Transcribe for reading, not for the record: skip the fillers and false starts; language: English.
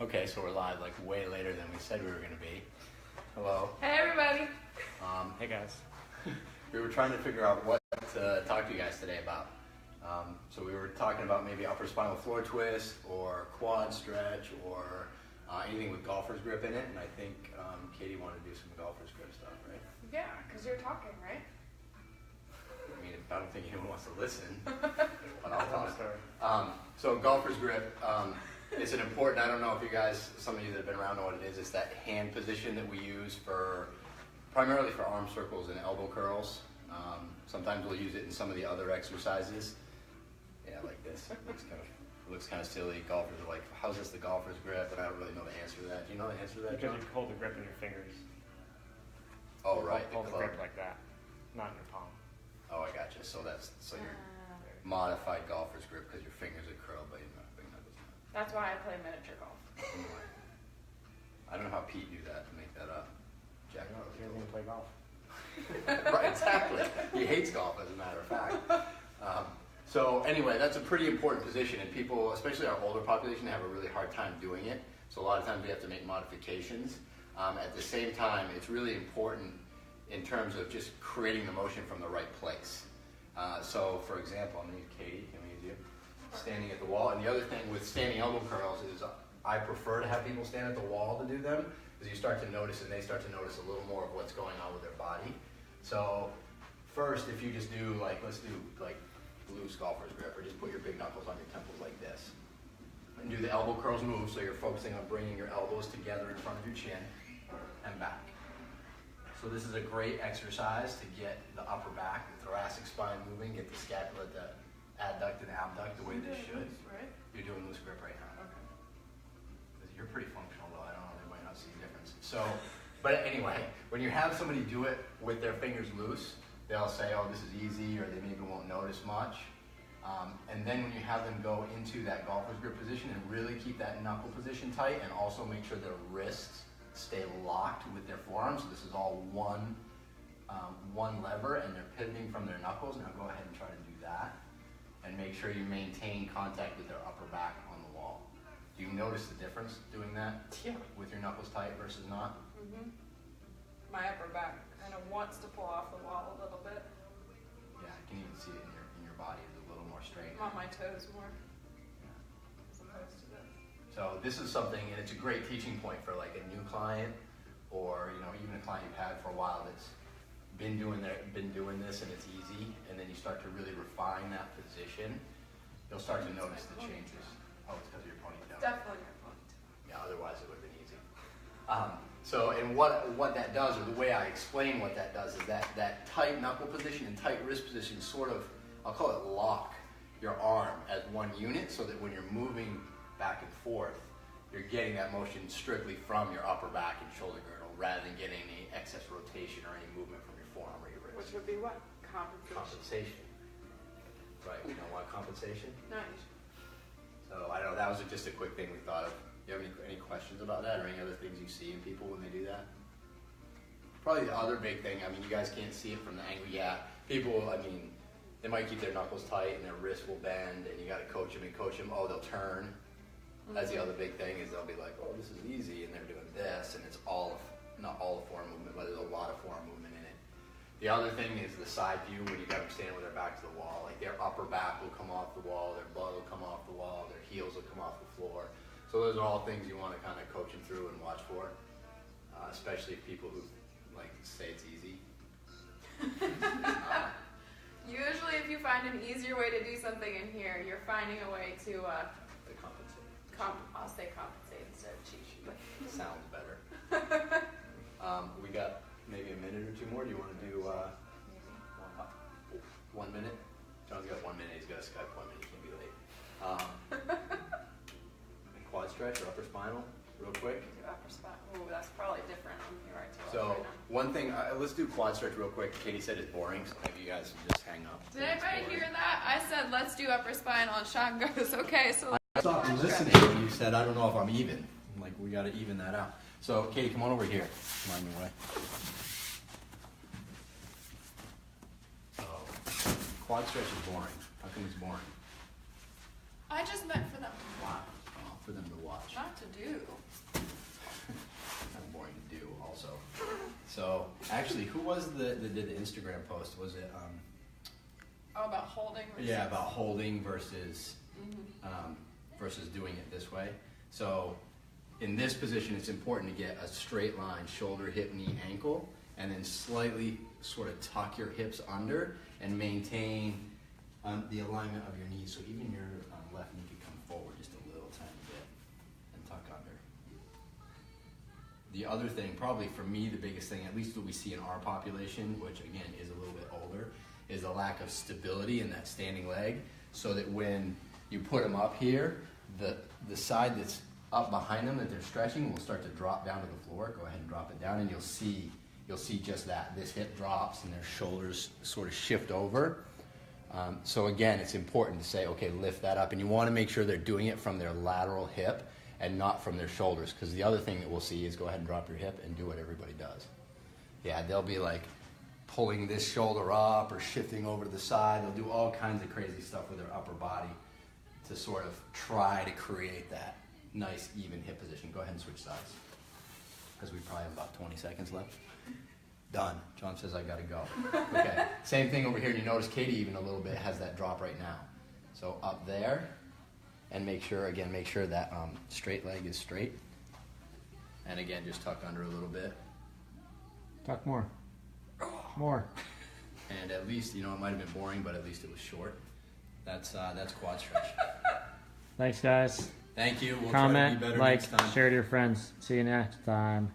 Okay, so we're live like way later than we said we were going to be. Hello. Hey everybody. Hey guys. We were trying to figure out what to talk to you guys today about. So we were talking about maybe upper spinal floor twist or quad stretch or anything with golfer's grip in it. And I think Katie wanted to do some golfer's grip stuff, right? Yeah, because you're talking, right? I mean, I don't think anyone wants to listen, but I'll talk. So golfer's grip, it's an important, I don't know if you guys, some of you that have been around know what it is. It's that hand position that we use primarily for arm circles and elbow curls. Sometimes we'll use it in some of the other exercises. Yeah, like this. It looks kind of silly. Golfers are like, how's this the golfer's grip? And I don't really know the answer to that. Do you know the answer to that, Because John? you hold the grip in your fingers. Oh, right. Hold the grip like that, not in your palm. Oh, I gotcha. So you're modified golfer's grip because your fingers are curled, but you're not big knuckles. That's why I play miniature golf. Anyway, I don't know how Pete knew that to make that up. Jack No, he doesn't even play golf. Right, exactly. He hates golf, as a matter of fact. So anyway, that's a pretty important position, and people, especially our older population, have a really hard time doing it. So a lot of times we have to make modifications. At the same time, it's really important in terms of just creating the motion from the right place. So for example, I'm going to use Katie. Can we use you? Standing at the wall. And the other thing with standing elbow curls is I prefer to have people stand at the wall to do them, because you start to notice and they start to notice a little more of what's going on with their body. So first, if you just do let's do loose golfer's grip, or just put your big knuckles on your temples like this. And do the elbow curls move, so you're focusing on bringing your elbows together in front of your chin and back. So this is a great exercise to get the upper back, the thoracic spine moving, get the scapula, the adduct and abduct the way they should. Right? You're doing loose grip right now. Okay. You're pretty functional though, I don't know, they might not see the difference. So, but anyway, when you have somebody do it with their fingers loose, they'll say, oh, this is easy, or they maybe won't notice much. And then when you have them go into that golfer's grip position and really keep that knuckle position tight, and also make sure their wrists stay locked with their forearms. So this is all one lever, and they're pivoting from their knuckles. Now go ahead and try to do that, and make sure you maintain contact with their upper back on the wall. Do you notice the difference doing that? Yeah. With your knuckles tight versus not? Mm-hmm. My upper back kind of wants to pull off the wall a little bit. Yeah, I can even see it in your body. It's a little more straight. I'm on my toes more, as opposed to this. So this is something, and it's a great teaching point for like a new client, or even a client you've had for a while that's been doing this and it's easy, and then you start to really refine that position. You'll start to notice the changes. Oh, it's because of your ponytail. Definitely my ponytail. Yeah, otherwise it would have been easy. And what that does, or the way I explain what that does, is that tight knuckle position and tight wrist position sort of, I'll call it lock your arm as one unit, so that when you're moving back and forth, you're getting that motion strictly from your upper back and shoulder girdle, rather than getting any excess rotation or any movement from your forearm or your wrist. Which would be what? Compensation. Right, we don't want compensation. Nice. So I don't know, that was just a quick thing we thought of. Do you have any questions about that, or any other things you see in people when they do that? Probably the other big thing, you guys can't see it from the angle. Yeah, people, they might keep their knuckles tight and their wrists will bend, and you got to coach them. Oh, they'll turn. That's the other big thing, is they'll be like, oh, this is easy, and they're doing this, and it's not all of forearm movement, but there's a lot of forearm movement in it. The other thing is the side view, when you got them standing with their back to the wall. Like their upper back will come off the wall, their butt will come off the wall, their heels will come off the floor. So those are all things you want to kind of coach them through and watch for, especially people who say it's easy. Usually if you find an easier way to do something in here, you're finding a way to compensate. I'll say compensate instead of cheat. Sounds better. We got maybe a minute or two more. Do you want to do 1 minute? John's got 1 minute. He's got a Skype appointment. He can't be late. Quad stretch or upper spinal, real quick. Upper spine. Ooh, that's probably different on here right to So right now. one thing, let's do quad stretch real quick. Katie said it's boring, so maybe you guys can just hang up. Did anybody hear that? I said let's do upper spine on Sean goes. Okay, so I stopped listening when you said, I don't know if I'm even. I'm like, we got to even that out. So Katie, come on over here. Mind me way. Quad stretch is boring. How come it's boring? I just meant for them to watch. For them to watch. Not to do. Kind of boring to do, also. So, actually, who was that did the Instagram post? Was it? Oh, about holding. Versus... Yeah, about holding versus Mm-hmm. Versus doing it this way. So, in this position, it's important to get a straight line, shoulder, hip, knee, ankle, and then slightly sort of tuck your hips under and maintain the alignment of your knees. So even your left knee could come forward just a little tiny bit and tuck under. The other thing, probably for me, the biggest thing, at least what we see in our population, which again is a little bit older, is a lack of stability in that standing leg, so that when you put them up here, the side that's up behind them that they're stretching will start to drop down to the floor. Go ahead and drop it down, and you'll see just that. This hip drops and their shoulders sort of shift over. So again, it's important to say, okay, lift that up, and you want to make sure they're doing it from their lateral hip and not from their shoulders, because the other thing that we'll see is go ahead and drop your hip and do what everybody does. Yeah, they'll be like pulling this shoulder up or shifting over to the side. They'll do all kinds of crazy stuff with their upper body to sort of try to create that nice even hip position. Go ahead and switch sides, because we probably have about 20 seconds left. Done. John says I gotta go. Okay, same thing over here. And you notice Katie even a little bit has that drop right now. So up there, and make sure that straight leg is straight. And again, just tuck under a little bit. Talk more. More. And at least, it might have been boring, but at least it was short. That's quad stretch. Thanks, guys. Thank you. We'll Comment, try to be better like, next time. share to your friends. See you next time.